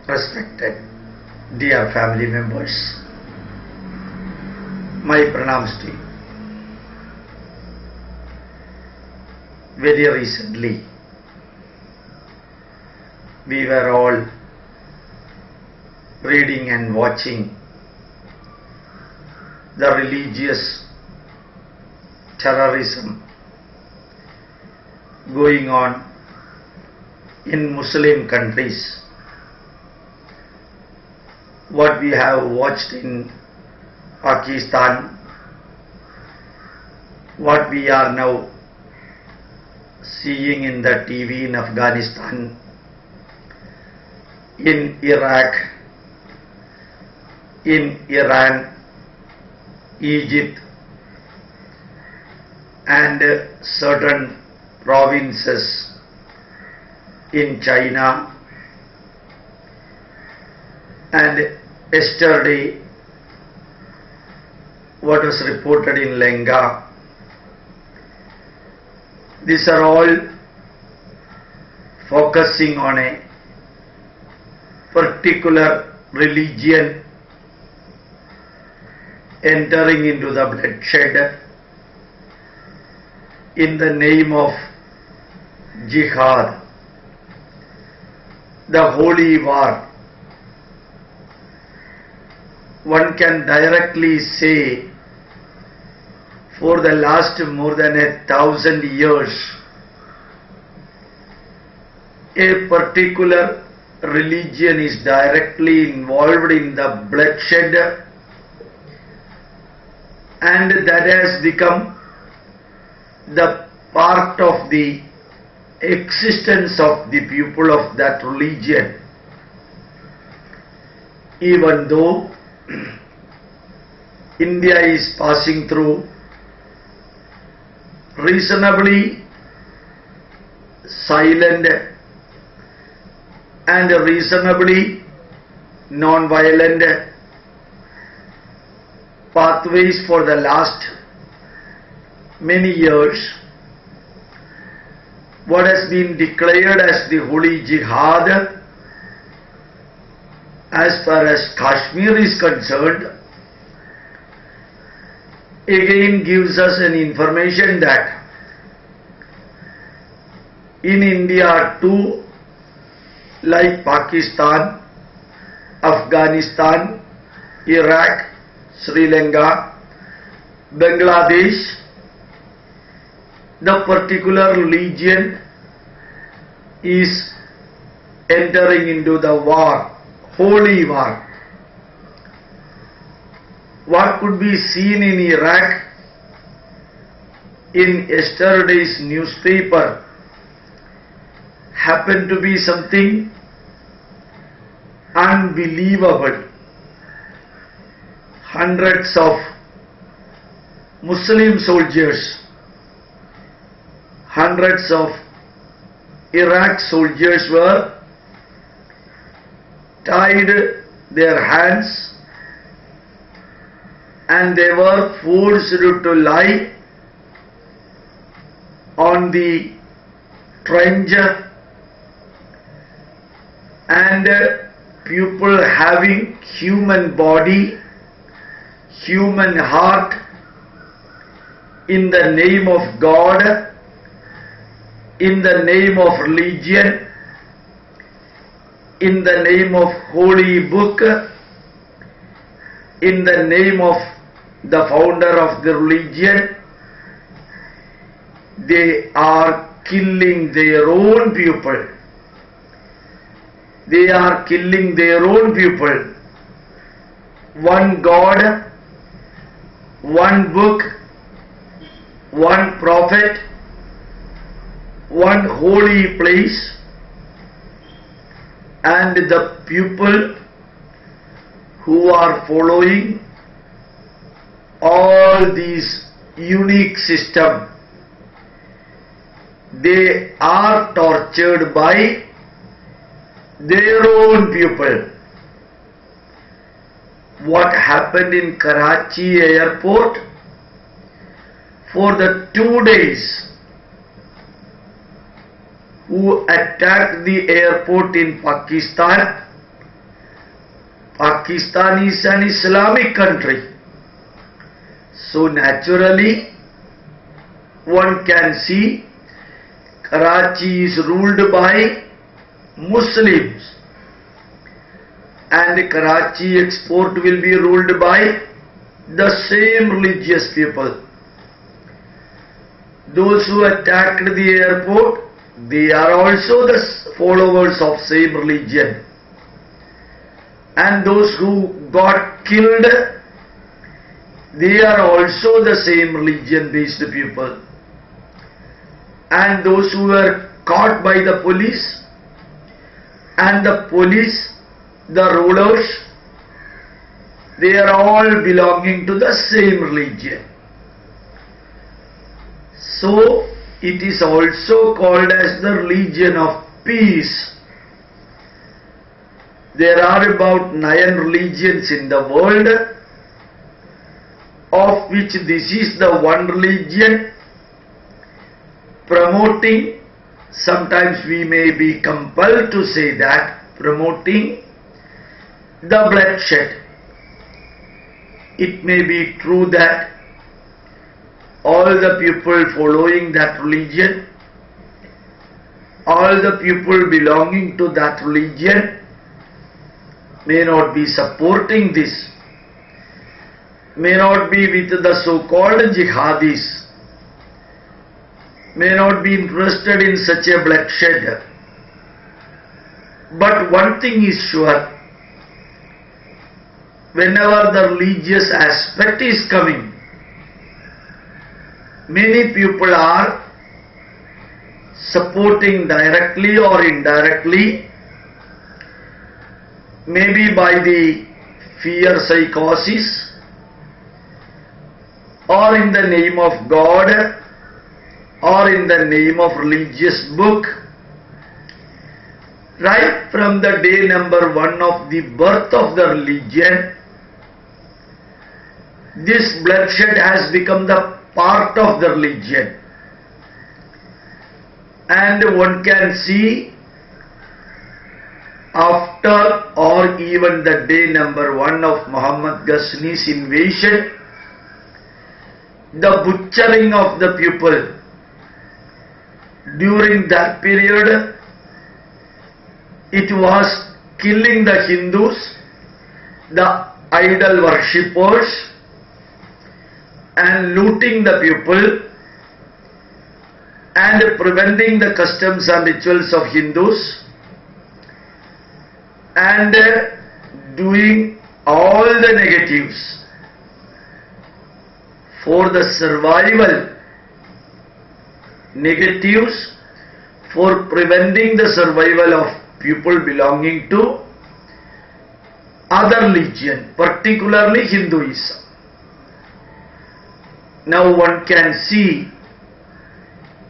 Respected dear family members, my pranams to you. Very recently, we were all reading and watching the religious terrorism going on in Muslim countries. What we have watched in Pakistan, what we are now seeing in the TV in Afghanistan, in Iraq, in Iran, Egypt, and certain provinces in China, and yesterday what was reported in Engl. These are all focusing on a particular religion entering into the bloodshed in the name of jihad, the holy war. One can directly say for the last more than 1,000 years, a particular religion is directly involved in the bloodshed, and that has become the part of the existence of the people of that religion, even though India is passing through reasonably silent and reasonably non-violent pathways for the last many years. What has been declared as the holy jihad, as far as Kashmir is concerned, again gives us an information that in India too, like Pakistan, Afghanistan, Iraq, Sri Lanka, Bangladesh, the particular religion is entering into the war, holy war. What could be seen in Iraq in yesterday's newspaper happened to be something unbelievable. Hundreds of Muslim soldiers, hundreds of Iraq soldiers were tied their hands and they were forced to lie on the trench, and people having human body, human heart, in the name of God, in the name of religion, in the name of holy book, in the name of the founder of the religion, they are killing their own people. They are killing their own people. One God, one book, one prophet, one holy place, and the people who are following all these unique system, they are tortured by their own people. What happened in Karachi airport? For the 2 days, who attacked the airport in Pakistan Pakistan is an Islamic country. So naturally, one can see Karachi is ruled by Muslims, and Karachi export will be ruled by the same religious people. Those who attacked the airport, they are also the followers of same religion. And those who got killed, they are also the same religion-based people. And those who were caught by the police, and the police, the rulers, they are all belonging to the same religion. So it is also called as the religion of peace. There are about 9 religions in the world, of which this is the one religion promoting, sometimes we may be compelled to say that, promoting the bloodshed. It may be true that all the people following that religion, all the people belonging to that religion may not be supporting this, may not be with the so-called jihadis, may not be interested in such a bloodshed. But one thing is sure, whenever the religious aspect is coming, many people are supporting directly or indirectly, maybe by the fear psychosis, or in the name of God, or in the name of religious book. Right from the day number 1 of the birth of the religion, this bloodshed has become the part of the religion. And one can see after or even the day number 1 of Muhammad Ghazni's invasion, the butchering of the people. During that period, it was killing the Hindus, the idol worshippers, and looting the people, and preventing the customs and rituals of Hindus, and doing all the negatives for the survival, negatives for preventing the survival of people belonging to other religion, particularly Hinduism. Now one can see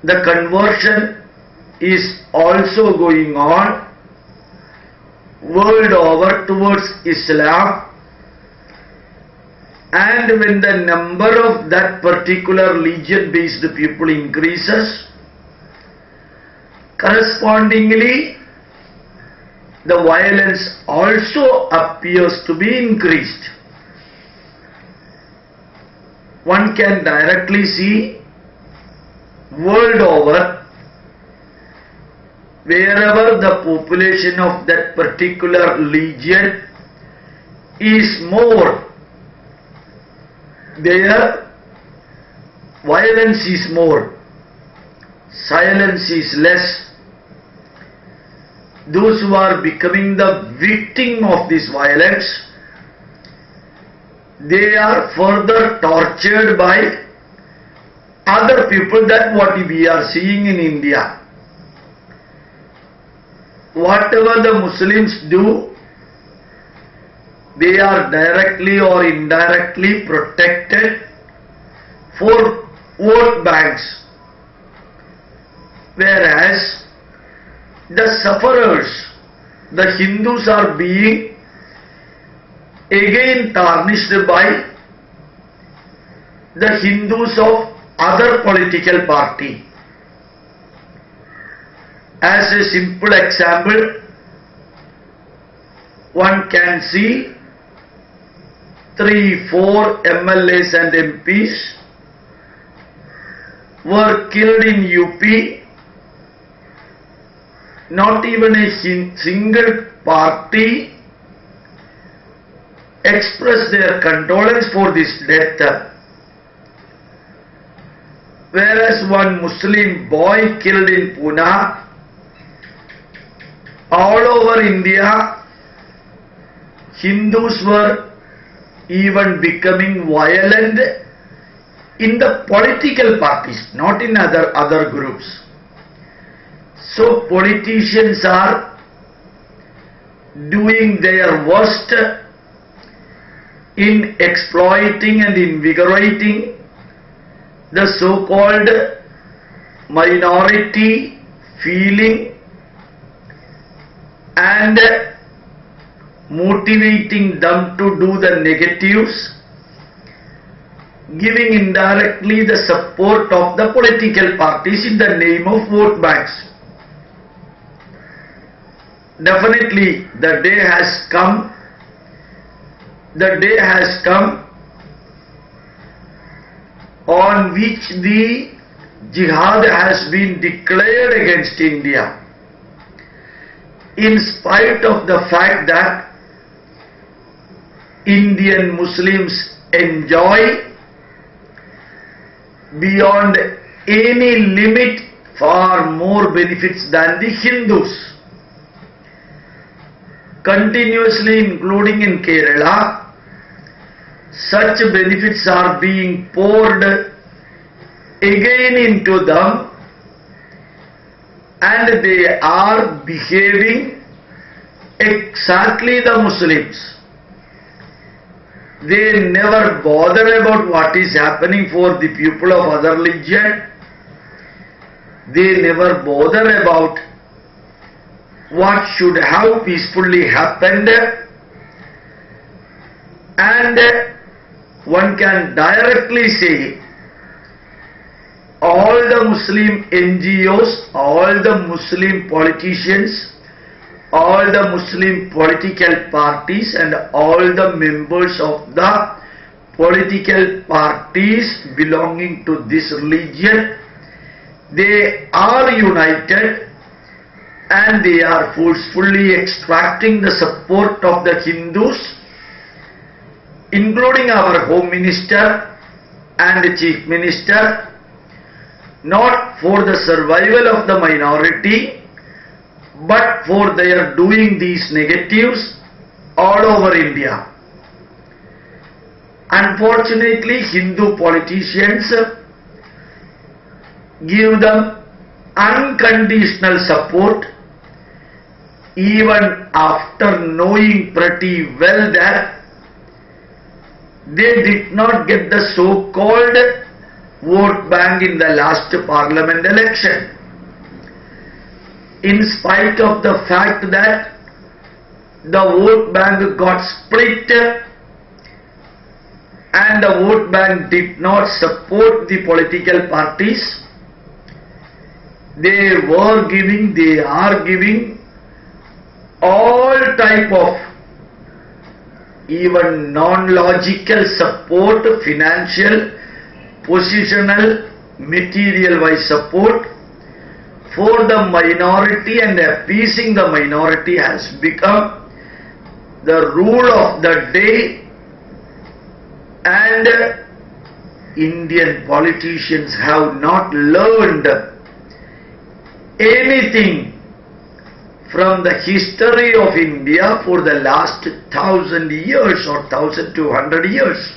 the conversion is also going on world over towards Islam, and when the number of that particular religion-based people increases, correspondingly the violence also appears to be increased. One can directly see world over, wherever the population of that particular religion is more, there violence is more, silence is less. Those who are becoming the victim of this violence, they are further tortured by other people. That what we are seeing in India. Whatever the Muslims do, they are directly or indirectly protected for vote banks, whereas the sufferers, the Hindus, are being again tarnished by the Hindus of other political party. As a simple example, one can see 3-4 MLAs and MPs were killed in UP. Not even a single party expressed their condolence for this death. Whereas one Muslim boy killed in Pune, all over India, Hindus were even becoming violent in the political parties, not in other groups. So politicians are doing their worst in exploiting and invigorating the so-called minority feeling and motivating them to do the negatives, giving indirectly the support of the political parties in the name of vote banks. Definitely the day has come on which the jihad has been declared against India, in spite of the fact that Indian Muslims enjoy beyond any limit far more benefits than the Hindus. Continuously, including in Kerala, such benefits are being poured again into them, and they are behaving exactly the Muslims. They never bother about what is happening for the people of other religion. They never bother about what should have peacefully happened, and one can directly say all the Muslim NGOs, all the Muslim politicians, all the Muslim political parties and all the members of the political parties belonging to this religion, they are united and they are forcefully extracting the support of the Hindus, including our Home Minister and Chief Minister, not for the survival of the minority, but for their doing these negatives all over India. Unfortunately, Hindu politicians give them unconditional support even after knowing pretty well that they did not get the so-called vote bank in the last parliament election, in spite of the fact that the vote bank got split and the vote bank did not support the political parties. They are giving all type of even non-logical support, financial, positional, material-wise support for the minority, and appeasing the minority has become the rule of the day, and Indian politicians have not learned anything from the history of India for the last 1000 years or 1200 years.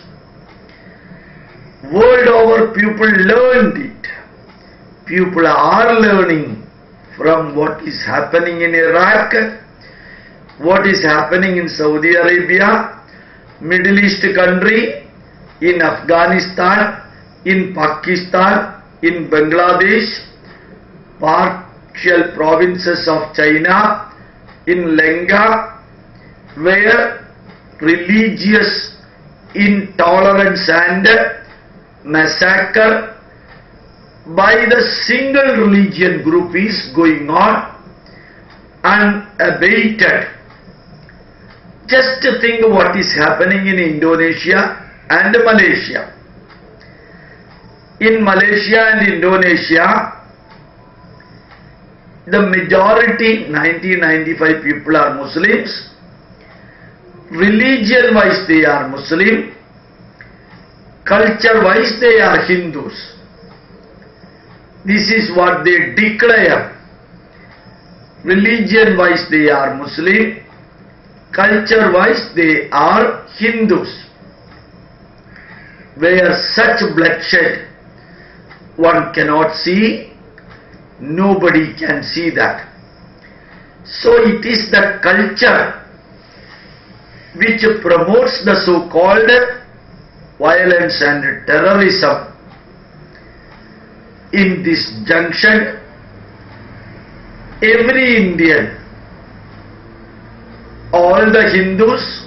World over, people learned it. People are learning from what is happening in Iraq, what is happening in Saudi Arabia, Middle East country, in Afghanistan, in Pakistan, in Bangladesh, partial provinces of China, in Lenga, where religious intolerance and massacre by the single religion group is going on unabated. Just think what is happening in Indonesia and Malaysia. In Malaysia and Indonesia, the majority, 90-95 people are Muslims. Religion-wise they are Muslim. Culture-wise they are Hindus. This is what they declare. Religion-wise they are Muslim. Culture-wise they are Hindus. Where such bloodshed one cannot see, nobody can see that. So it is the culture which promotes the so-called violence and terrorism. In this junction, every Indian, all the Hindus,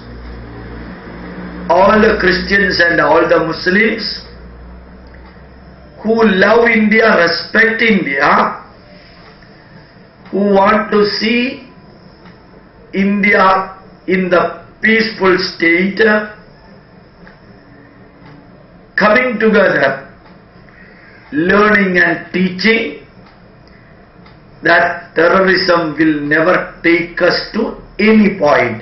all the Christians and all the Muslims who love India, respect India, who want to see India in the peaceful state, coming together, learning and teaching that terrorism will never take us to any point.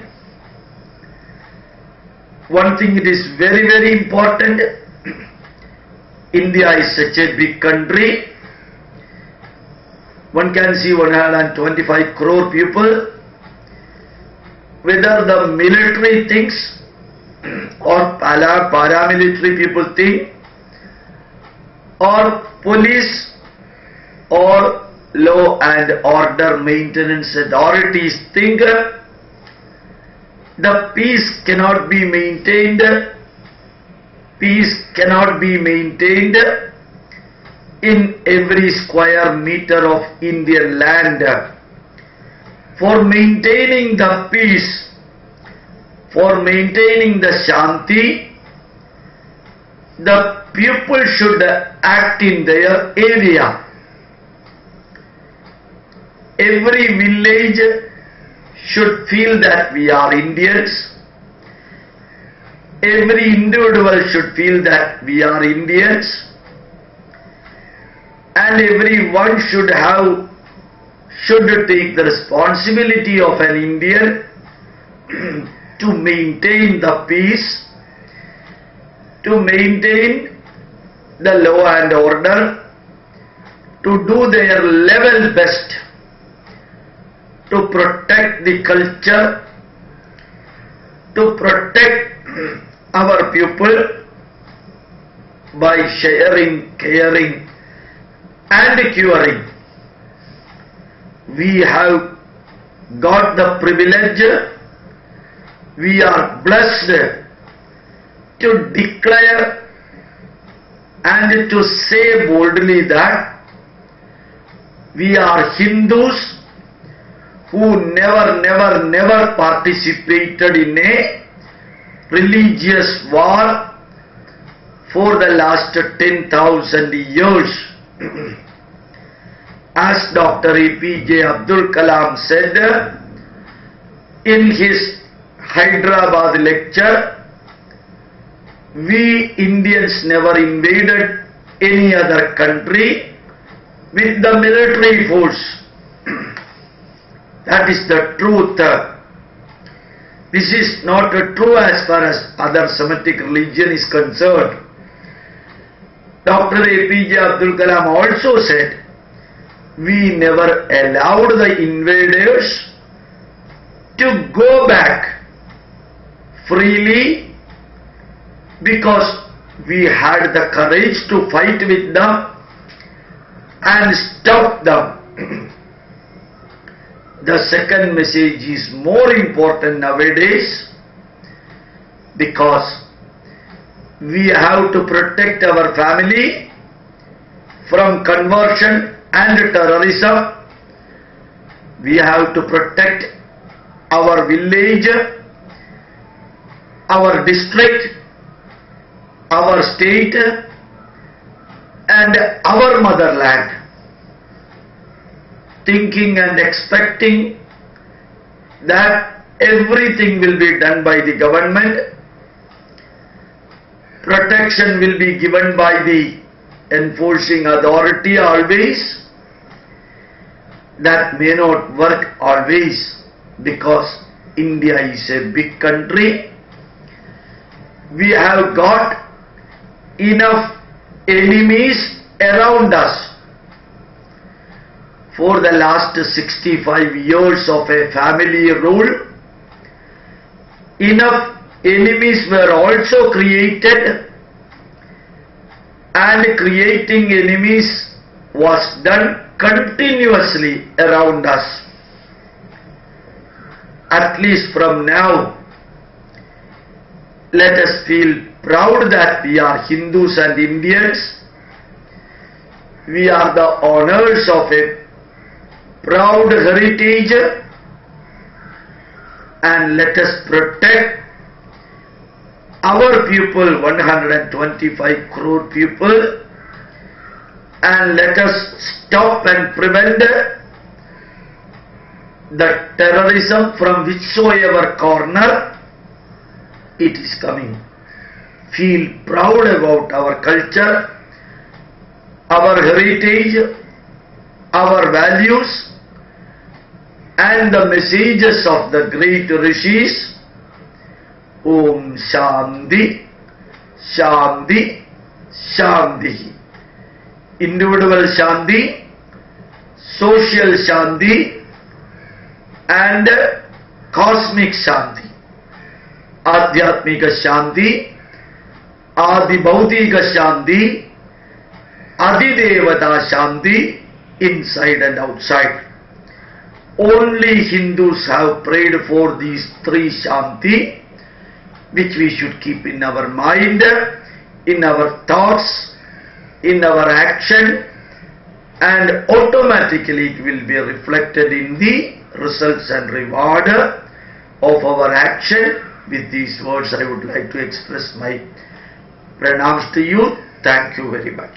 One thing it is very, very important, India is such a big country. One can see 125 crore people. Whether the military thinks or paramilitary people think, or police or law and order maintenance authorities think, the peace cannot be maintained. Peace cannot be maintained in every square meter of Indian land. For maintaining the peace, for maintaining the Shanti, the people should act in their area. Every village should feel that we are Indians. Every individual should feel that we are Indians. And everyone should take the responsibility of an Indian to maintain the peace, to maintain the law and order, to do their level best to protect the culture, to protect our people by sharing, caring and curing. We have got the privilege, we are blessed to declare and to say boldly that we are Hindus who never participated in a religious war for the last 10,000 years. As Dr. APJ Abdul Kalam said in his Hyderabad lecture, we Indians never invaded any other country with the military force. That is the truth. This is not true as far as other Semitic religion is concerned. Dr. APJ Abdul Kalam also said, we never allowed the invaders to go back freely because we had the courage to fight with them and stop them. The second message is more important nowadays because we have to protect our family from conversion and terrorism. We have to protect our village, our district, our state and our motherland, thinking and expecting that everything will be done by the government. Protection will be given by the enforcing authority always. That may not work always, because India is a big country. We have got enough enemies around us. For the last 65 years of a family rule, enough enemies were also created, and creating enemies was done continuously around us. At least from now, let us feel proud that we are Hindus and Indians. We are the owners of a proud heritage, and let us protect our people, 125 crore people, and let us stop and prevent the terrorism from whichsoever corner it is coming. Feel proud about our culture, our heritage, our values, and the messages of the great rishis. Om Shanti, Shanti, Shanti. Individual Shanti, social Shanti, and cosmic Shanti. Adhyatmika Shanti, Adibhautika Shanti, Adidevata Shanti, inside and outside. Only Hindus have prayed for these three Shanti, which we should keep in our mind, in our thoughts, in our action, and automatically it will be reflected in the results and reward of our action. With these words, I would like to express my pranams to you. Thank you very much.